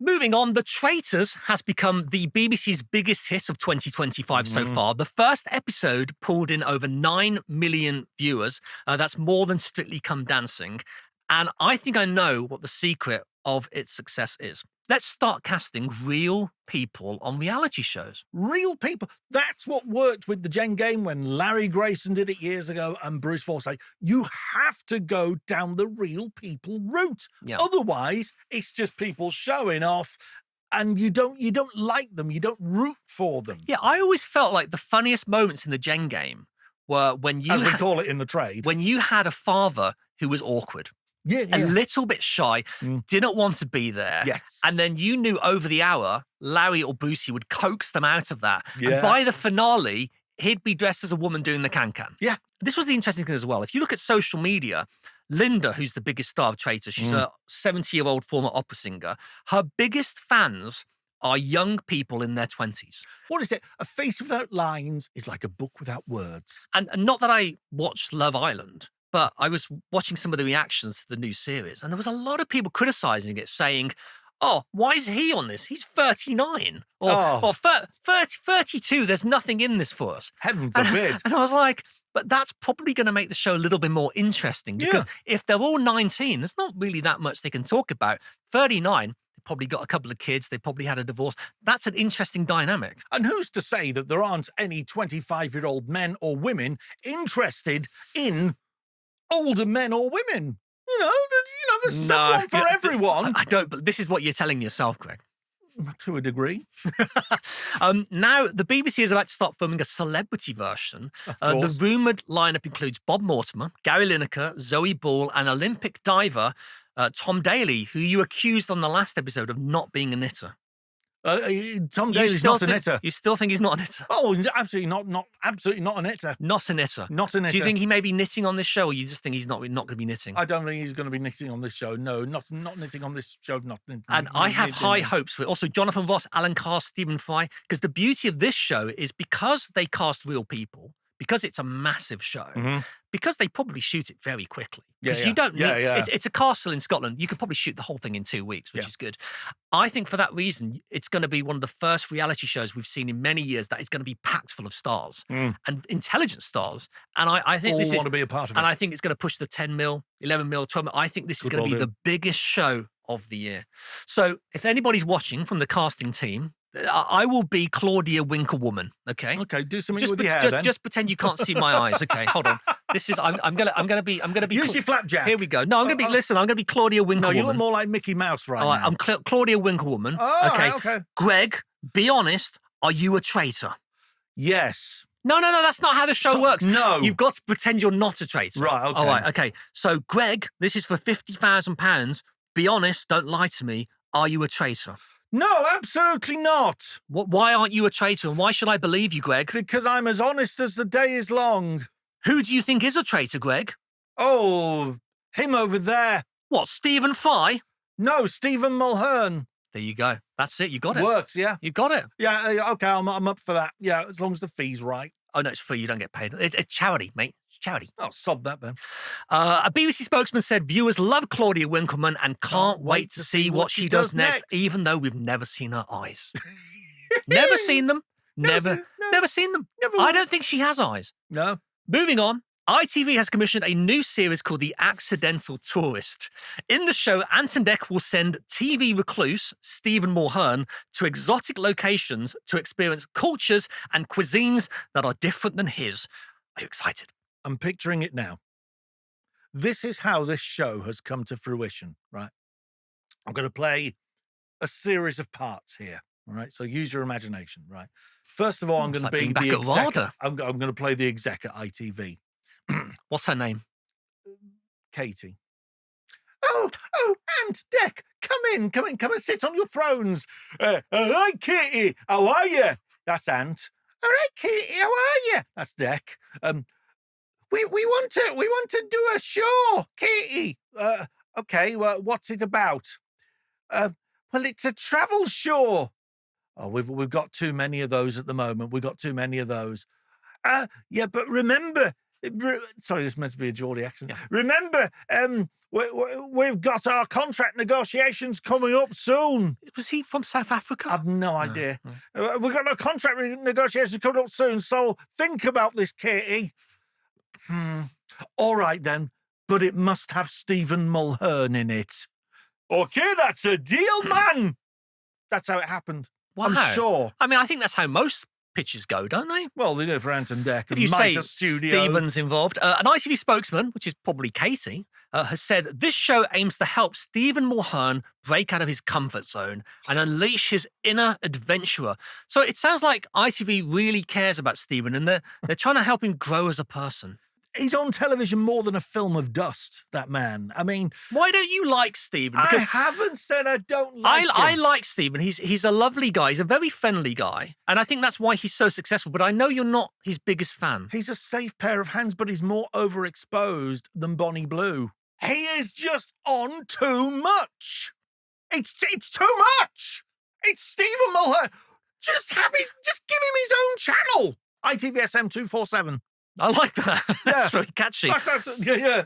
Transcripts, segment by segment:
Moving on, The Traitors has become the BBC's biggest hit of 2025 so far. The first episode pulled in over 9 million viewers. That's more than Strictly Come Dancing. And I think I know what the secret of its success is. Let's start casting real people on reality shows. Real people. That's what worked with the Jen game when Larry Grayson did it years ago and Bruce Forsyth. You have to go down the real people route. Yeah. Otherwise, it's just people showing off and you don't like them. You don't root for them. Yeah, I always felt like the funniest moments in the Jen game were when you... As we call it in the trade. When you had a father who was awkward. Yeah. A little bit shy, didn't want to be there. Yes. And then you knew over the hour, Larry or Brucey would coax them out of that. Yeah. And by the finale, he'd be dressed as a woman doing the can-can. Yeah. This was the interesting thing as well. If you look at social media, Linda, who's the biggest star of Traitors, she's a 70-year-old former opera singer. Her biggest fans are young people in their 20s. What is it? A face without lines is like a book without words. And not that I watched Love Island, but I was watching some of the reactions to the new series, and there was a lot of people criticising it, saying, oh, why is he on this? He's 39. Or 32, there's nothing in this for us. Heaven forbid. And I was like, but that's probably going to make the show a little bit more interesting, because if they're all 19, there's not really that much they can talk about. 39, they probably got a couple of kids, they probably had a divorce. That's an interesting dynamic. And who's to say that there aren't any 25-year-old men or women interested in older men or women? There's someone for everyone. I don't, but this is what you're telling yourself, Greg. To a degree. Now, the BBC is about to start filming a celebrity version. The rumoured lineup includes Bob Mortimer, Gary Lineker, Zoe Ball, and Olympic diver Tom Daley, who you accused on the last episode of not being a knitter. Tom Daly's not a knitter. You still think he's not a knitter? Oh, absolutely not. Absolutely not a knitter. Not a knitter. Not a knitter. Do you think he may be knitting on this show, or you just think he's not going to be knitting? I don't think he's going to be knitting on this show. No, not knitting on this show. And I have high hopes for it. Also, Jonathan Ross, Alan Carr, Stephen Fry, because the beauty of this show is because they cast real people, because it's a massive show, because they probably shoot it very quickly. Because you don't need... It's a castle in Scotland. You could probably shoot the whole thing in 2 weeks, which is good. I think for that reason, it's going to be one of the first reality shows we've seen in many years that is going to be packed full of stars and intelligent stars. And I think this is... want to be a part of it. And I think it's going to push the 10 mil, 11 mil, 12 mil. I think this is going to be the biggest show of the year. So if anybody's watching from the casting team, I will be Claudia Winklewoman. Okay. Okay. Do something with your hair then. Just pretend you can't see my eyes. Okay. Hold on. This is. I'm gonna be. Use your flapjack. Here we go. No, I'm gonna be. Listen. I'm gonna be Claudia Winklewoman. No, you look more like Mickey Mouse now. I'm Claudia Winklewoman. Oh, okay. Greg, be honest. Are you a traitor? Yes. No. That's not how the show works. No. You've got to pretend you're not a traitor. Right. Okay. All right. Okay. So, Greg, this is for £50,000. Be honest. Don't lie to me. Are you a traitor? No, absolutely not. Why aren't you a traitor, and why should I believe you, Greg? Because I'm as honest as the day is long. Who do you think is a traitor, Greg? Oh, him over there. What, Stephen Fry? No, Stephen Mulhern. There you go. That's it. You got it. Works, yeah. You got it. Yeah, okay, I'm up for that. Yeah, as long as the fee's right. Oh, no, it's free. You don't get paid. It's charity, mate. It's charity. Oh, sod that then. A BBC spokesman said viewers love Claudia Winkleman and can't wait to see what she does next, even though we've never seen her eyes. Never seen them. Never seen them. I don't think she has eyes. No. Moving on. ITV has commissioned a new series called The Accidental Tourist. In the show, Anton Deck will send TV recluse Stephen Mulhern to exotic locations to experience cultures and cuisines that are different than his. Are you excited? I'm picturing it now. This is how this show has come to fruition, right? I'm going to play a series of parts here, all right? So use your imagination, right? First of all, I'm going to be the exec. I'm going to play the exec at ITV. What's her name? Katie. Oh, Ant, Deck, come and sit on your thrones. Hi, Katie, how are you? That's Ant. All right, Katie, how are you? That's Deck. We want to do a show, Katie. Okay, well, what's it about? Well, it's a travel show. Oh, we've got too many of those at the moment. We've got too many of those. Yeah, but remember, Sorry, this is meant to be a Geordie accent. Yeah. Remember, we've got our contract negotiations coming up soon. Was he from South Africa? I've no idea. We've got our contract negotiations coming up soon, so think about this, Katie. All right, then, but it must have Stephen Mulhern in it. Okay, that's a deal, man. That's how it happened. Wow. I'm sure. I mean, I think that's how most pitches go, don't they? Well, they do for Ant and Dec. If you say Mitre Studios. Stephen's involved, an ITV spokesman, which is probably Katie, has said this show aims to help Stephen Mulhern break out of his comfort zone and unleash his inner adventurer. So it sounds like ITV really cares about Stephen and they're trying to help him grow as a person. He's on television more than a film of dust, that man. I mean... Why don't you like Stephen? I haven't said I don't like him. I like Stephen. He's a lovely guy. He's a very friendly guy. And I think that's why he's so successful. But I know you're not his biggest fan. He's a safe pair of hands, but he's more overexposed than Bonnie Blue. He is just on too much. It's too much. It's Stephen Mulhern. Just give him his own channel. ITVSM 247. I like that. That's very catchy. Yeah,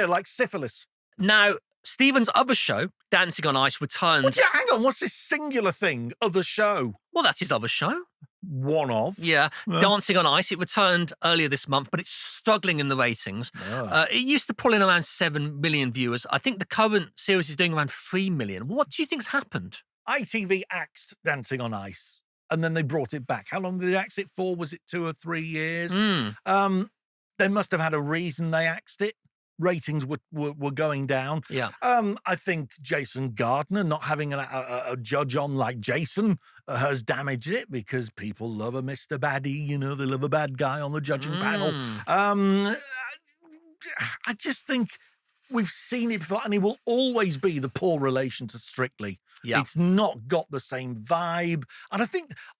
like syphilis. Now, Stephen's other show, Dancing on Ice, returned. Hang on, what's this singular thing, other show? Well, that's his other show. One of. Yeah, Dancing on Ice. It returned earlier this month, but it's struggling in the ratings. Oh. It used to pull in around 7 million viewers. I think the current series is doing around 3 million. What do you think's happened? ITV axed Dancing on Ice. And then they brought it back. How long did they axe it for? Was it 2 or 3 years? They must have had a reason they axed it. Ratings were going down. Yeah. I think Jason Gardner not having a judge on like Jason has damaged it because people love a Mr. Baddie. You know, they love a bad guy on the judging panel. I just think we've seen it before, and it will always be the poor relation to Strictly. Yeah. It's not got the same vibe. And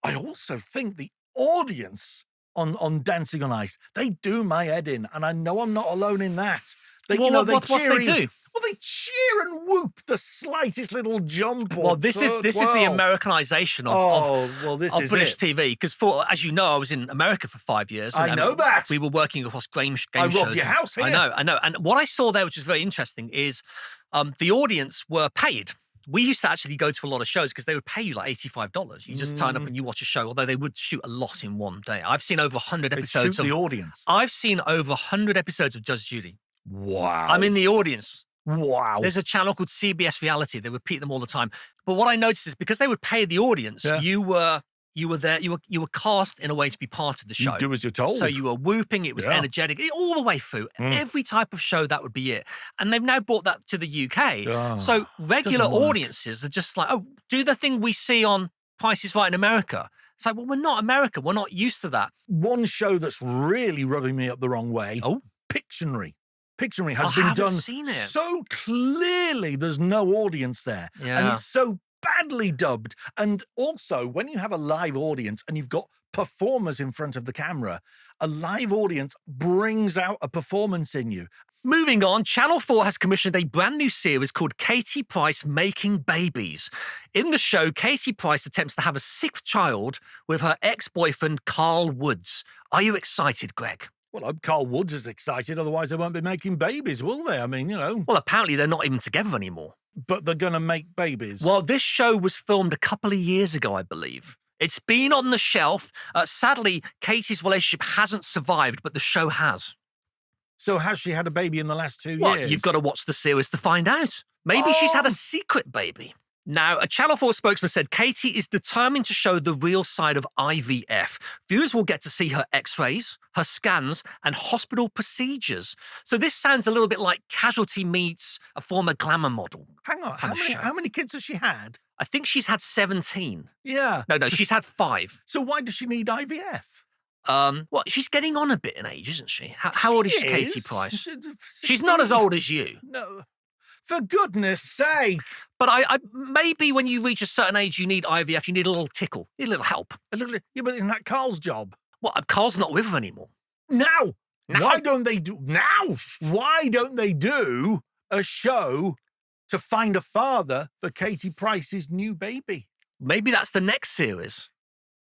I also think the audience on Dancing on Ice, they do my head in, and I know I'm not alone in that. What do they do? Well, they cheer and whoop the slightest little jump. Well, this is the Americanization of British TV. Because as you know, I was in America for 5 years. I know that. We were working across game shows. I robbed your house here. I know. And what I saw there, which is very interesting, is the audience were paid. We used to actually go to a lot of shows because they would pay you like $85. You just turn up and you watch a show, although they would shoot a lot in one day. I've seen over 100 episodes of the audience. I've seen over 100 episodes of Judge Judy. Wow. I'm in the audience. Wow. There's a channel called CBS Reality. They repeat them all the time. But what I noticed is because they would pay the audience, you were there, you were cast in a way to be part of the show. You do as you're told. So you were whooping, it was energetic, all the way through. Every type of show, that would be it. And they've now brought that to the UK. So regular audiences are just like, oh, do the thing we see on Price is Right in America. It's like, well, we're not America. We're not used to that. One show that's really rubbing me up the wrong way. Oh, Pictionary. Pictionary has been done so clearly there's no audience there. Yeah. And it's so badly dubbed. And also, when you have a live audience and you've got performers in front of the camera, a live audience brings out a performance in you. Moving on, Channel 4 has commissioned a brand new series called Katie Price Making Babies. In the show, Katie Price attempts to have a 6th child with her ex-boyfriend, Carl Woods. Are you excited, Greg? Well, I hope Carl Woods is excited, otherwise they won't be making babies, will they? I mean, you know. Well, apparently they're not even together anymore. But they're going to make babies. Well, this show was filmed a couple of years ago, I believe. It's been on the shelf. Sadly, Katie's relationship hasn't survived, but the show has. So has she had a baby in the last 2 Well, years? you've got to watch the series to find out. Maybe she's had a secret baby. Now, a Channel 4 spokesman said Katie is determined to show the real side of IVF. Viewers will get to see her x-rays, her scans, and hospital procedures. So this sounds a little bit like Casualty meets a former glamour model. Hang on, how many kids has she had? I think she's had 17. Yeah. No, she's had 5. So why does she need IVF? Well, she's getting on a bit in age, isn't she? How old is Katie Price? She's not as old as you. No. For goodness sake. But I maybe when you reach a certain age, you need IVF. You need a little tickle. You need a little help. Yeah, but isn't that Carl's job? Well, Carl's not with her anymore. Now. Why don't they do a show to find a father for Katie Price's new baby? Maybe that's the next series.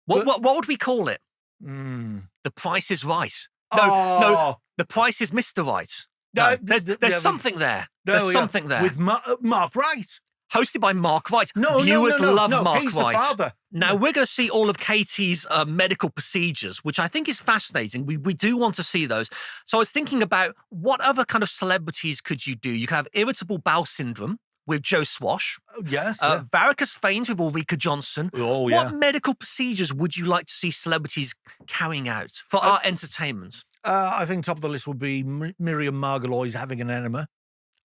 What would we call it? The Price is Right. No. The Price is Mr. Right. No, there's something there. There's something there. With Mark Wright. Hosted by Mark Wright. No, Viewers love Mark he's Wright. The father. Now, we're going to see all of Katie's medical procedures, which I think is fascinating. We do want to see those. So I was thinking about what other kind of celebrities could you do? You could have irritable bowel syndrome with Joe Swash. Yes. Varicose veins with Ulrika Johnson. Oh, yeah. What medical procedures would you like to see celebrities carrying out for our entertainment? I think top of the list would be Miriam Margolyes having an enema.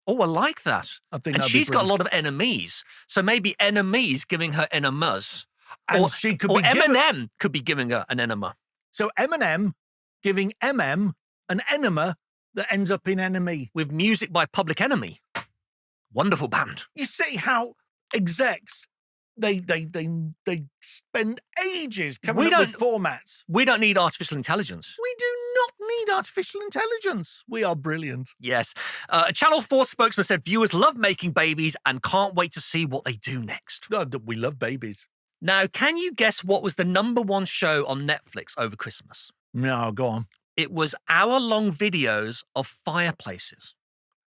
Oh, I like that. I think and she's got a lot of enemies. So maybe enemies giving her enemas. And she could or be Eminem could be giving her an enema. So Eminem giving MM an enema that ends up in enemy. With music by Public Enemy. Wonderful band. You see how execs, they spend ages coming up with formats. We don't need artificial intelligence. We do not need artificial intelligence. We are brilliant. Yes. A Channel 4 spokesman said viewers love making babies and can't wait to see what they do next. Oh, we love babies. Now, can you guess what was the #1 show on Netflix over Christmas? No, go on. It was hour-long videos of fireplaces.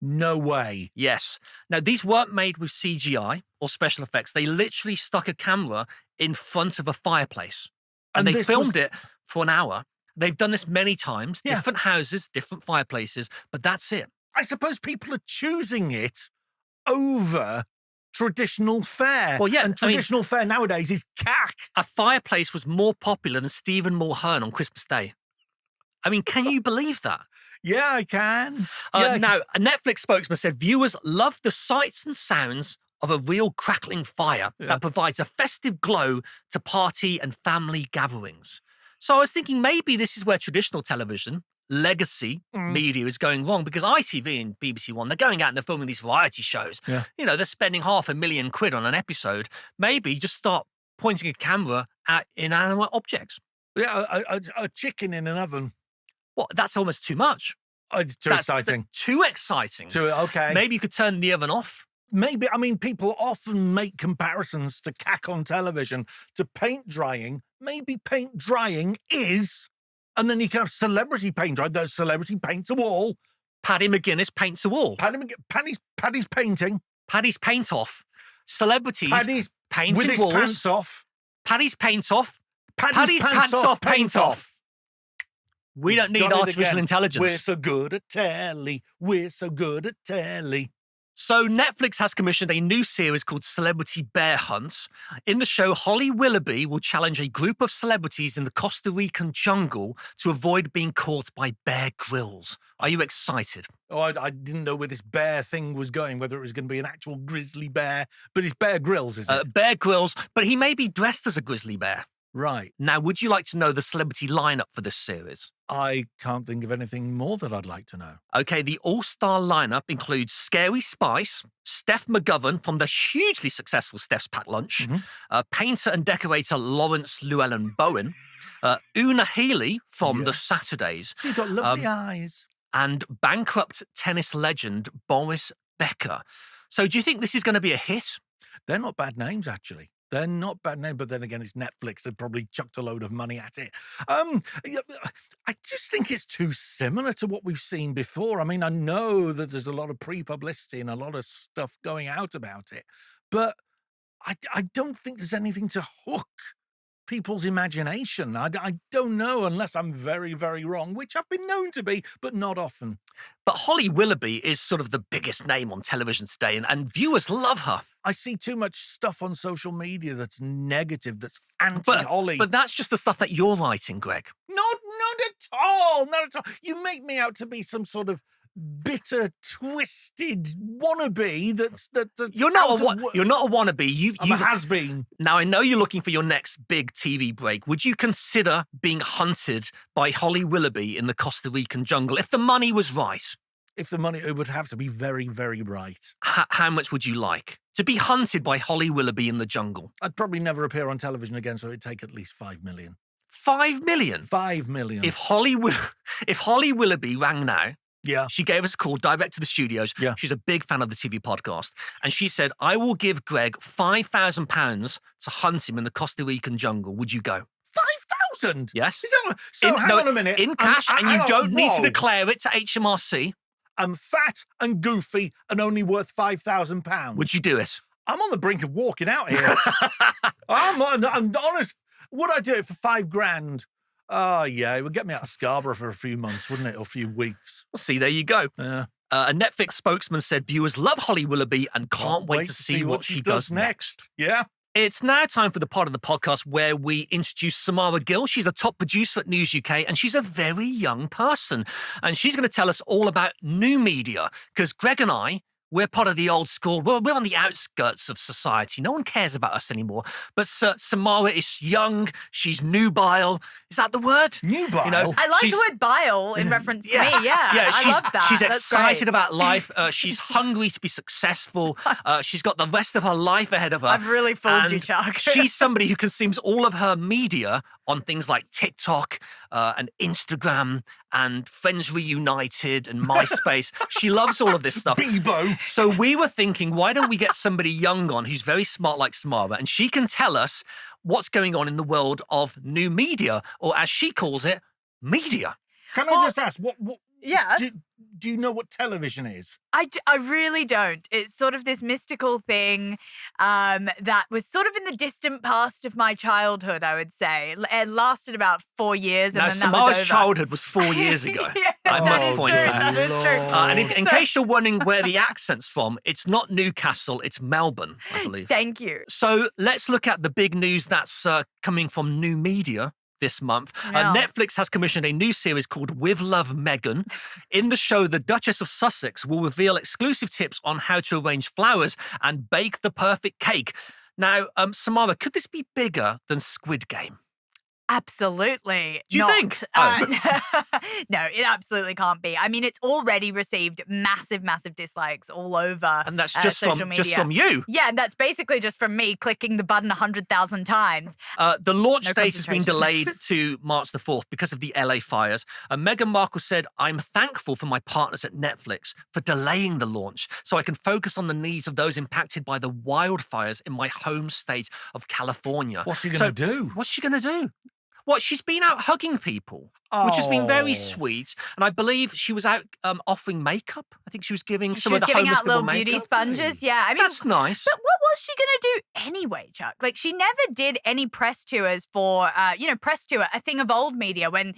No way. Yes. Now, these weren't made with CGI or special effects. They literally stuck a camera in front of a fireplace. And they filmed it for an hour. They've done this many times. Yeah. Different houses, different fireplaces, but that's it. I suppose people are choosing it over traditional fare. Well, yeah. And traditional fare nowadays is cack. A fireplace was more popular than Stephen Mulhern on Christmas Day. I mean, can you believe that? Yeah, I can. Now, a Netflix spokesman said viewers love the sights and sounds of a real crackling fire that provides a festive glow to party and family gatherings. So I was thinking maybe this is where traditional television, legacy media is going wrong, because ITV and BBC One, they're going out and they're filming these variety shows. Yeah. You know, they're spending £500,000 on an episode. Maybe just start pointing a camera at inanimate objects. Yeah, a chicken in an oven. What? That's almost too much. Too exciting. Too exciting. Okay. Maybe you could turn the oven off. Maybe. I mean, people often make comparisons to cack on television, to paint drying. Maybe paint drying is, and then you can have celebrity paint drying. The celebrity paints a wall. Paddy McGuinness paints a wall. Paddy's painting. Paddy's paint off. Celebrities painting with his walls. Pants off. Paddy's paint off. Paddy's pants off, paint off. We don't need artificial intelligence. We're so good at telly. We're so good at telly. So Netflix has commissioned a new series called Celebrity Bear Hunt. In the show, Holly Willoughby will challenge a group of celebrities in the Costa Rican jungle to avoid being caught by Bear Grylls. Are you excited? Oh, I didn't know where this bear thing was going, whether it was going to be an actual grizzly bear. But it's Bear Grylls, isn't it? Bear Grylls, but he may be dressed as a grizzly bear. Right. Now, would you like to know the celebrity lineup for this series? I can't think of anything more that I'd like to know. Okay, the all-star lineup includes Scary Spice, Steph McGovern from the hugely successful Steph's Packed Lunch, painter and decorator Lawrence Llewellyn Bowen, Una Healy from The Saturdays. She's got lovely eyes. And bankrupt tennis legend Boris Becker. So do you think this is going to be a hit? They're not bad names, actually. They're not bad names, but then again, it's Netflix. They've probably chucked a load of money at it. I just think it's too similar to what we've seen before. I mean, I know that there's a lot of pre-publicity and a lot of stuff going out about it, but I don't think there's anything to hook people's imagination. I don't know, unless I'm very, very wrong, which I've been known to be, but not often. But Holly Willoughby is sort of the biggest name on television today, and viewers love her. I see too much stuff on social media that's negative, that's anti-Holly. But that's just the stuff that you're writing, Greg. Not at all. Not at all. You make me out to be some sort of bitter, twisted wannabe. That's you're not a wannabe. I'm a has-been. Now, I know you're looking for your next big TV break. Would you consider being hunted by Holly Willoughby in the Costa Rican jungle if the money was right? If the money, it would have to be very, very right. How much would you like to be hunted by Holly Willoughby in the jungle? I'd probably never appear on television again, so it'd take at least 5 million. 5 million? 5 million. If Holly Willoughby rang now, yeah, she gave us a call direct to the studios. Yeah. She's a big fan of the TV podcast. And she said, I will give Greg £5,000 to hunt him in the Costa Rican jungle. Would you go? $5,000? Yes. Is that, so hang on a minute. In cash, and you don't need to whoa. declare it to HMRC. I'm fat and goofy and only worth £5,000. Would you do it? I'm on the brink of walking out here. I'm honest. Would I do it for $5,000? Oh, yeah. It would get me out of Scarborough for a few months, wouldn't it? Or a few weeks. Well, see, there you go. Yeah. A Netflix spokesman said viewers love Holly Willoughby and can't wait to see what she does next. Yeah. It's now time for the part of the podcast where we introduce Samara Gill. She's a top producer at News UK, and she's a very young person. And she's going to tell us all about new media, because Greg and I, we're part of the old school. We're on the outskirts of society. No one cares about us anymore. But Samara is young. She's nubile. Is that the word? Nubile? You know, I like the word bile in reference to me. Yeah, I love that. She's That's excited great. about life. She's hungry to be successful. She's got the rest of her life ahead of her. I've really fooled you, And Chuck. She's somebody who consumes all of her media on things like TikTok and Instagram and Friends Reunited and MySpace. She loves all of this stuff. Bebo. So we were thinking, why don't we get somebody young on who's very smart like Samara, and she can tell us what's going on in the world of new media, or as she calls it, media. Can I just ask, what Yeah. do you know what television is? I really don't. It's sort of this mystical thing that was sort of in the distant past of my childhood, I would say. It lasted about 4 years, and Now, then that Samara's was over. childhood was 4 years ago. Yeah, I that must is point true, out. that is true. And in case you're wondering where the accent's from, it's not Newcastle, it's Melbourne, I believe. Thank you. So let's look at the big news that's coming from new media this month. Yeah. Netflix has commissioned a new series called With Love, Meghan. In the show, the Duchess of Sussex will reveal exclusive tips on how to arrange flowers and bake the perfect cake. Now, Samara, could this be bigger than Squid Game? Absolutely. Do you not. think? No, it absolutely can't be. I mean, it's already received massive dislikes all over And that's just social media. from you. Yeah, and that's basically just from me clicking the button 100,000 times. The launch No date has been concentration. delayed to March the 4th because of the LA fires. Meghan Markle said, I'm thankful for my partners at Netflix for delaying the launch so I can focus on the needs of those impacted by the wildfires in my home state of California. What's she going to do? What's she going to do? What, she's been out hugging people, which has been very sweet. And I believe she was out offering makeup. I think she was giving some She of was the giving homeless out people little beauty makeup. sponges. Yeah, I mean, That's nice. But what was she going to do anyway, Chuck? Like, she never did any press tours for, press tour, a thing of old media when,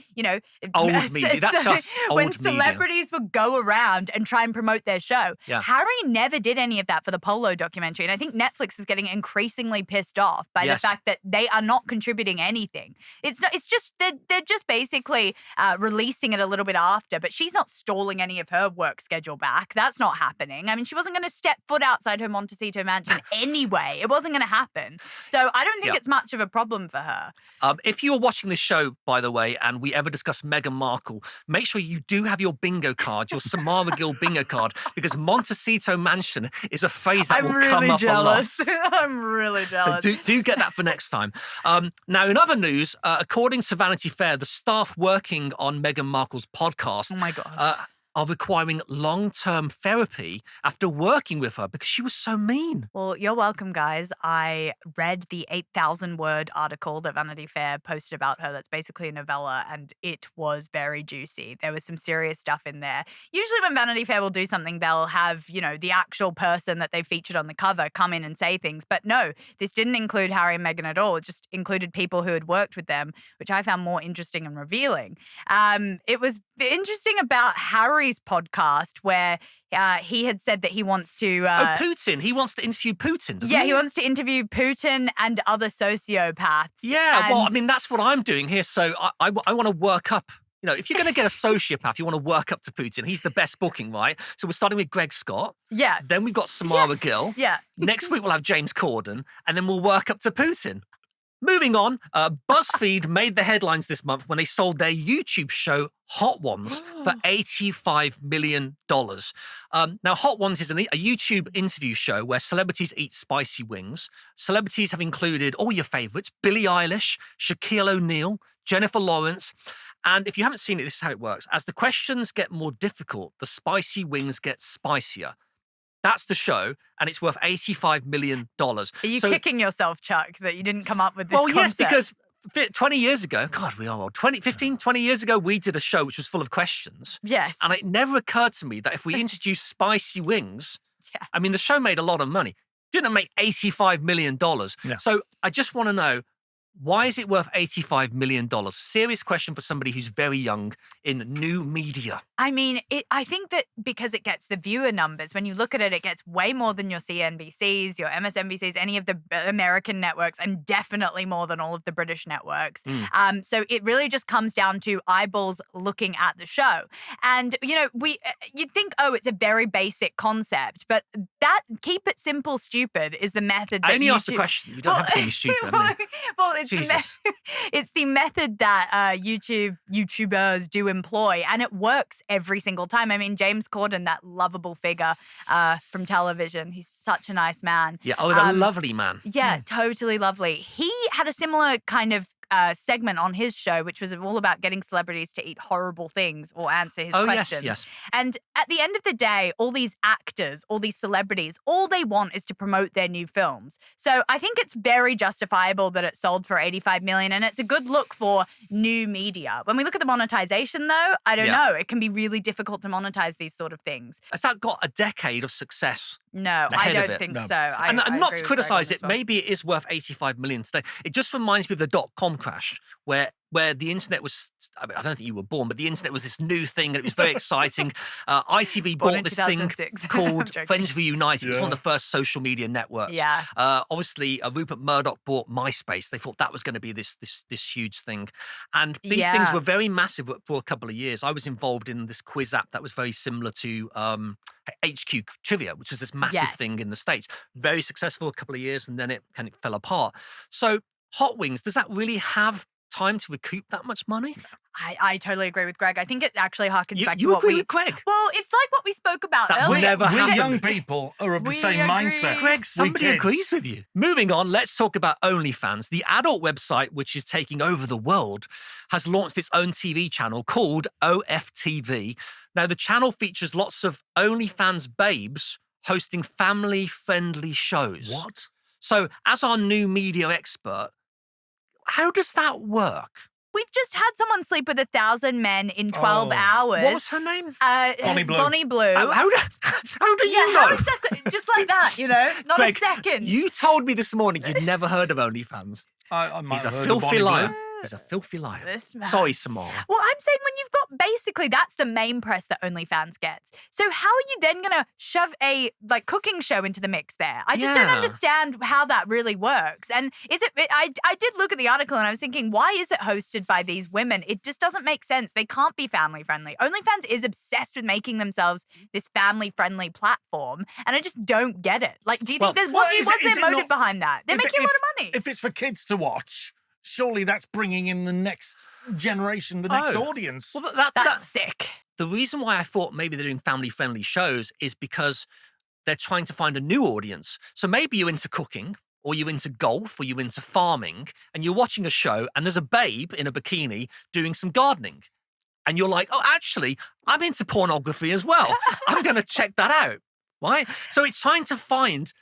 Old media, that's just when old media. celebrities would go around and try and promote their show. Yeah. Harry never did any of that for the Polo documentary. And I think Netflix is getting increasingly pissed off by Yes. the fact that they are not contributing anything. It's just, they're just basically releasing it a little bit after, but she's not stalling any of her work schedule back. That's not happening. I mean, she wasn't going to step foot outside her Montecito mansion anyway. It wasn't going to happen. So I don't think Yeah. it's much of a problem for her. If you are watching this show, by the way, and we ever discuss Meghan Markle, make sure you do have your bingo card, your Samara Gill bingo card, because Montecito Mansion is a phrase that I'm will really come up jealous. a lot. I'm really So jealous. do get that for next time. Now, in other news, according to Vanity Fair, the staff working on Meghan Markle's podcast Oh my gosh. are requiring long-term therapy after working with her because she was so mean. Well, you're welcome, guys. I read the 8,000-word article that Vanity Fair posted about her. That's basically a novella, and it was very juicy. There was some serious stuff in there. Usually when Vanity Fair will do something, they'll have, the actual person that they featured on the cover come in and say things. But no, this didn't include Harry and Meghan at all. It just included people who had worked with them, which I found more interesting and revealing. It was interesting about Harry's podcast where he had said that he wants to... Putin. He wants to interview Putin, doesn't he? he wants to interview Putin and other sociopaths. Yeah, well, I And- mean, that's what I'm doing here. So I want to work up. If you're going to get a sociopath, you want to work up to Putin. He's the best booking, right? So we're starting with Greg Scott. Yeah. Then we've got Samara Gill. Yeah. Next week we'll have James Corden. And then we'll work up to Putin. Moving on, BuzzFeed made the headlines this month when they sold their YouTube show Hot Ones for $85 million. Now, Hot Ones is a YouTube interview show where celebrities eat spicy wings. Celebrities have included all your favourites, Billie Eilish, Shaquille O'Neal, Jennifer Lawrence. And if you haven't seen it, this is how it works. As the questions get more difficult, the spicy wings get spicier. That's the show, and it's worth $85 million. Are you kicking yourself, Chuck, that you didn't come up with this Well, concept? yes, because 20 years ago, God, we are old. 20 years ago, we did a show which was full of questions. Yes. And it never occurred to me that if we introduced spicy wings, Yeah. I mean, the show made a lot of money. Didn't make $85 million. Yeah. So I just want to know, why is it worth $85 million? Serious question for somebody who's very young in new media. I mean, I think that because it gets the viewer numbers, when you look at it, it gets way more than your CNBCs, your MSNBCs, any of the American networks, and definitely more than all of the British networks. So it really just comes down to eyeballs looking at the show. And, you'd think, it's a very basic concept, but that keep it simple, stupid is the method that I only asked the question. You don't have to call me stupid. It's the method that YouTubers do employ, and it works every single time. I mean, James Corden, that lovable figure from television, he's such a nice man. Yeah, the lovely man. Yeah, totally lovely. He had a similar kind of segment on his show, which was all about getting celebrities to eat horrible things or answer his questions. Yes. And at the end of the day, all these actors, all these celebrities, all they want is to promote their new films. So I think it's very justifiable that it sold for $85 million, and it's a good look for new media. When we look at the monetization, though, I don't know. It can be really difficult to monetize these sort of things. Has that got a decade of success? No, I don't think so. And not to criticize it, well. Maybe it is worth $85 million today. It just reminds me of the dot-com crash where the internet was, I don't think you were born, but the internet was this new thing and it was very exciting. ITV bought this thing called Friends Reunited. It was one of the first social media networks. Yeah. Obviously, Rupert Murdoch bought MySpace. They thought that was going to be this huge thing. And these things were very massive for a couple of years. I was involved in this quiz app that was very similar to HQ Trivia, which was this massive thing in the States. Very successful a couple of years, and then it kind of fell apart. So Hot Wings, does that really have time to recoup that much money? I totally agree with Greg. I think it actually harkens back to you what agree with Greg? Well, it's like what we spoke about That's earlier. never happened. We young people are of the same mindset. Greg, somebody agrees with you. Moving on, let's talk about OnlyFans. The adult website, which is taking over the world, has launched its own TV channel called OFTV. Now, the channel features lots of OnlyFans babes hosting family-friendly shows. What? So, as our new media expert, how does that work? We've just had someone sleep with 1,000 men in 12 hours. What was her name? Bonnie Blue. Bonnie Blue. How do you know? How exactly? Just like that, not Greg, a second. You told me this morning you'd never heard of OnlyFans. I might He's a have heard of filthy Bonnie Blue. liar. He's a filthy liar. This man. Sorry, Samara. Well, I'm saying when you've got basically that's the main press that OnlyFans gets. So how are you then going to shove a cooking show into the mix there? I just don't understand how that really works. And is it? I did look at the article and I was thinking, why is it hosted by these women? It just doesn't make sense. They can't be family friendly. OnlyFans is obsessed with making themselves this family friendly platform, and I just don't get it. Do you think there's what's their motive behind that? They're making a lot of money. If it's for kids to watch, surely that's bringing in the next generation, the next audience. Well, that's sick. The reason why I thought maybe they're doing family-friendly shows is because they're trying to find a new audience. So maybe you're into cooking, or you're into golf, or you're into farming, and you're watching a show, and there's a babe in a bikini doing some gardening. And you're like, oh, actually, I'm into pornography as well. I'm going to check that out, right? So it's trying to find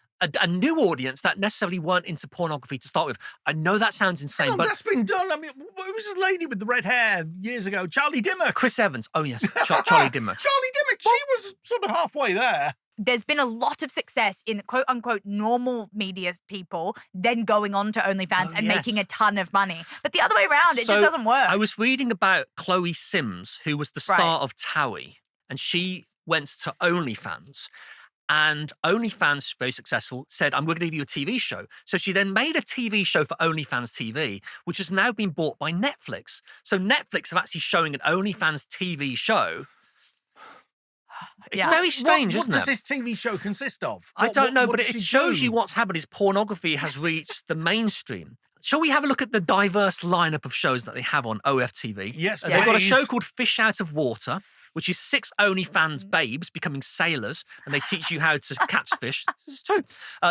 a new audience that necessarily weren't into pornography to start with. I know that sounds insane, but that's been done. I mean, it was a lady with the red hair years ago, Charlie Dimmock. Chris Evans. Oh, yes, Charlie Dimmock. Charlie Dimmock, she was sort of halfway there. There's been a lot of success in quote unquote normal media people then going on to OnlyFans and making a ton of money. But the other way around, it just doesn't work. I was reading about Chloe Sims, who was the star of Towie, and she went to OnlyFans. And OnlyFans, very successful, said, I'm going to give you a TV show. So she then made a TV show for OnlyFans TV, which has now been bought by Netflix. So Netflix are actually showing an OnlyFans TV show. It's very strange, isn't it? What does this TV show consist of? I don't know, but it shows you what's happened is pornography has reached the mainstream. Shall we have a look at the diverse lineup of shows that they have on OFTV? Yes, They've got a show called Fish Out of Water, which is 6 OnlyFans babes becoming sailors, and they teach you how to catch fish. This is true.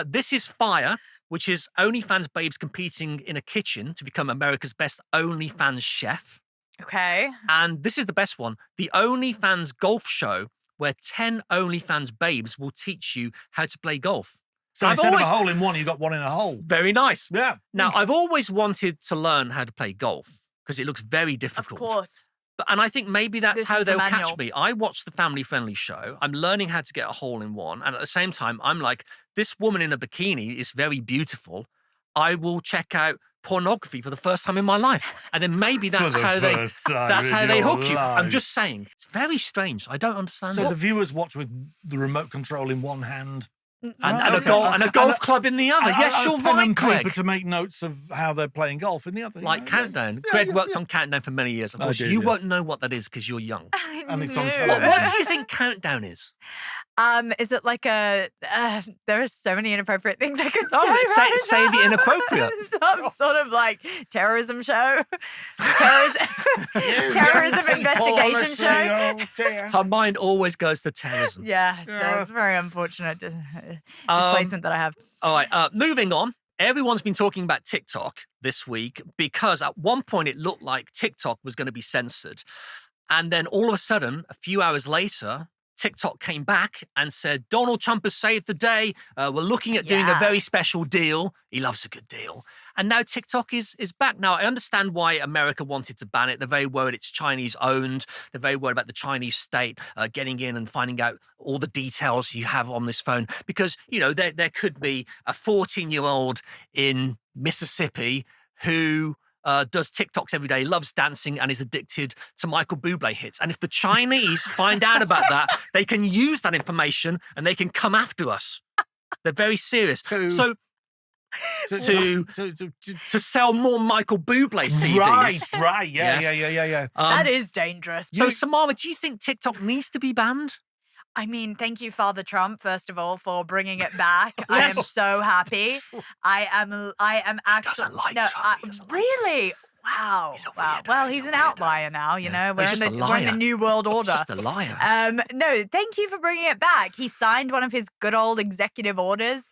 This is Fire, which is OnlyFans babes competing in a kitchen to become America's best OnlyFans chef. Okay. And this is the best one, the OnlyFans Golf Show, where 10 OnlyFans babes will teach you how to play golf. So instead of a hole in one, you got one in a hole. Very nice. Yeah. Now, I've always wanted to learn how to play golf because it looks very difficult. Of course. And I think maybe that's This how is the they'll catch manual. me. I watch the family-friendly show. I'm learning how to get a hole in one. And at the same time, I'm like, this woman in a bikini is very beautiful. I will check out pornography for the first time in my life. And then maybe that's how they hook you. I'm just saying. It's very strange. I don't understand So it. the viewers watch with the remote control in one hand. And a golf club in the other. Yes, you're pen right, and paper Greg. to make notes of how they're playing golf in the other. Like Countdown. Greg worked on Countdown for many years. Of course, you won't know what that is because you're young. And it's on No. television. What do you think Countdown is? Is it like a? There are so many inappropriate things I could say. Oh, right say the now. inappropriate. Some sort of like terrorism show, terrorism investigation show. Her mind always goes to terrorism. Yeah, so it's very unfortunate displacement that I have. All right, moving on. Everyone's been talking about TikTok this week because at one point it looked like TikTok was going to be censored. And then all of a sudden, a few hours later, TikTok came back and said, Donald Trump has saved the day. We're looking at doing a very special deal. He loves a good deal. And now TikTok is back. Now, I understand why America wanted to ban it. They're very worried it's Chinese owned. They're very worried about the Chinese state getting in and finding out all the details you have on this phone. Because, you know, there could be a 14-year-old in Mississippi who does TikToks every day, loves dancing, and is addicted to Michael Bublé hits. And if the Chinese find out about that, they can use that information and they can come after us. They're very serious. To sell more Michael Bublé CDs. Right. Yeah. That is dangerous. So, Samara, do you think TikTok needs to be banned? I mean, thank you, Father Trump, first of all, for bringing it back. I am so happy. I am actually. Doesn't like no, Trump. He doesn't like really. Wow. He's a Wow. weirdo. Well, He's he's a an weirdo. outlier now, you know. We're He's in, just a we're in the liar. New World Order. Just a liar. No, thank you for bringing it back. He signed one of his good old executive orders.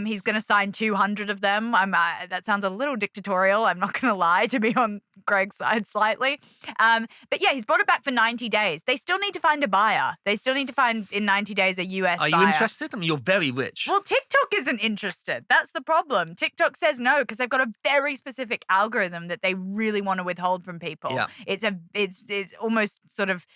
He's going to sign 200 of them. That sounds a little dictatorial. I'm not going to lie, to be on Greg's side slightly. But yeah, he's brought it back for 90 days. They still need to find a buyer. They still need to find, in 90 days, a US buyer. Are you interested? I mean, you're very rich. Well, TikTok isn't interested. That's the problem. TikTok says no because they've got a very specific algorithm that they really want to withhold from people. Yeah. It's almost sort of.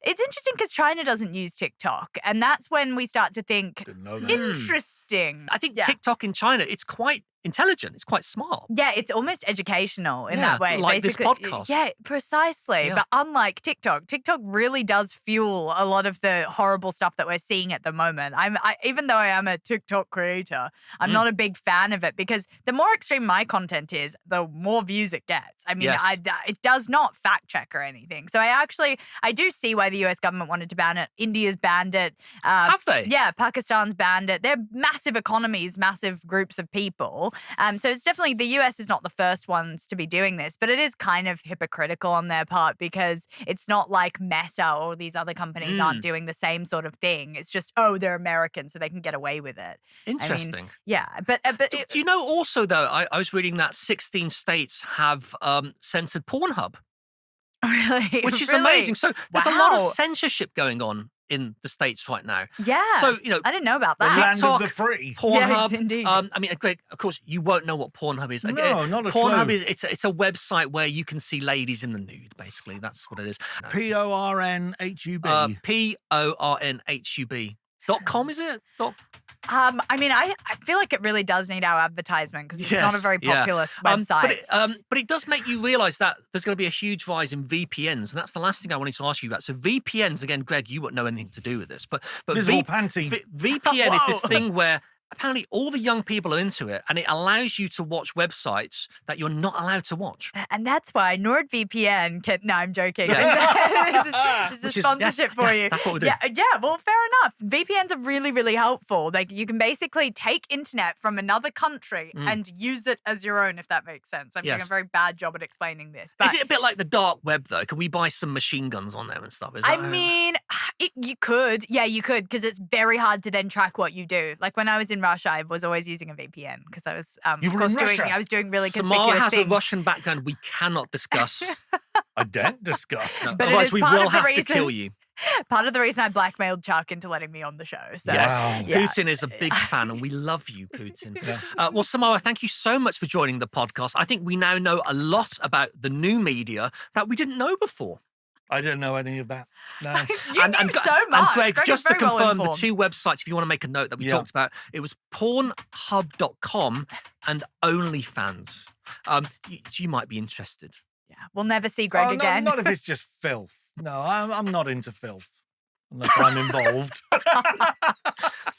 It's interesting because China doesn't use TikTok, and that's when we start to think, Didn't know that. interesting. I think TikTok in China, it's quite intelligent. It's quite smart. Yeah, it's almost educational in that way. Like this Basically, podcast. Yeah, precisely. Yeah. But unlike TikTok really does fuel a lot of the horrible stuff that we're seeing at the moment. Even though I am a TikTok creator, I'm not a big fan of it because the more extreme my content is, the more views it gets. I mean, Yes. it does not fact check or anything. So I do see why the US government wanted to ban it. India's banned it. Have they? Yeah, Pakistan's banned it. They're massive economies, massive groups of people. So it's definitely, the US is not the first ones to be doing this, but it is kind of hypocritical on their part because it's not like Meta or these other companies aren't doing the same sort of thing. It's just, they're American, so they can get away with it. Interesting. I mean, yeah, but Do you know also, though, I was reading that 16 states have censored Pornhub, really, which is really? amazing. So there's a lot of Wow. censorship going on in the States right now. Yeah. So, you know, I didn't know about The that. land TikTok, of the free. Pornhub. Yes, indeed. I mean, Greg, of course, you won't know what Pornhub is. No, not a Pornhub clue. is it's a website where you can see ladies in the nude. Basically, that's what it is. PORNHUB. PORNHUB.com, is it? I mean, I feel like it really does need our advertisement because it's not a very populous website. But it does make you realise that there's going to be a huge rise in VPNs, and that's the last thing I wanted to ask you about. So VPNs, again, Greg, you wouldn't know anything to do with this, but Visual panty. VPN is this Whoa. thing where apparently all the young people are into it, and it allows you to watch websites that you're not allowed to watch. And that's why NordVPN can. No, I'm joking. Yes. this is Which sponsorship for yes, you. that's what we do. Yeah. Well, fair enough. VPNs are really, really helpful. Like you can basically take internet from another country and use it as your own, if that makes sense. I'm doing a very bad job at explaining this. But Is it a bit like the dark web, though? Can we buy some machine guns on there and stuff? Is I that mean, you could. Yeah, you could, because it's very hard to then track what you do. Like when I was in Russia, I was always using a VPN because I was, You of were course, in Russia? I was doing really Samara conspicuous has things. a Russian background we cannot discuss. I don't discuss. But it Otherwise, is we part will of the have to reason- kill you. Part of the reason I blackmailed Chuck into letting me on the show. So, Yes, yeah. Putin is a big fan, and we love you, Putin. Well, Samara, thank you so much for joining the podcast. I think we now know a lot about the new media that we didn't know before. I didn't know any of that. No. You knew so much. And Greg, is just to very well confirm, the informed. two websites, if you want to make a note that we talked about, it was pornhub.com and OnlyFans. You might be interested. Yeah, we'll never see Greg No, again. not if it's just filth. No, I'm not into filth unless I'm involved.